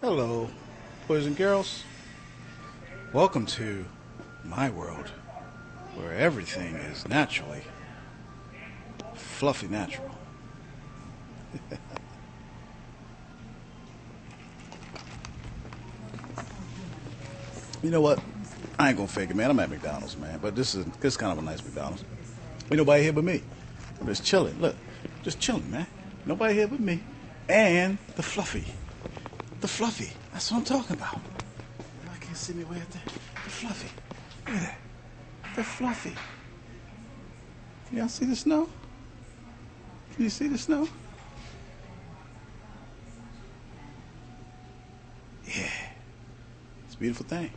Hello, boys and girls. Welcome to my world, where everything is naturally fluffy natural. You know what? I ain't gonna fake it, man. I'm at McDonald's, man. But this is kind of a nice McDonald's. Ain't nobody here but me. I'm just chilling. Look, just chilling, man. Nobody here but me. And the fluffy. The fluffy. That's what I'm talking about. I can't see me way up there. The fluffy. Look at that. The fluffy. Can y'all see the snow? Can you see the snow? Yeah. It's a beautiful thing.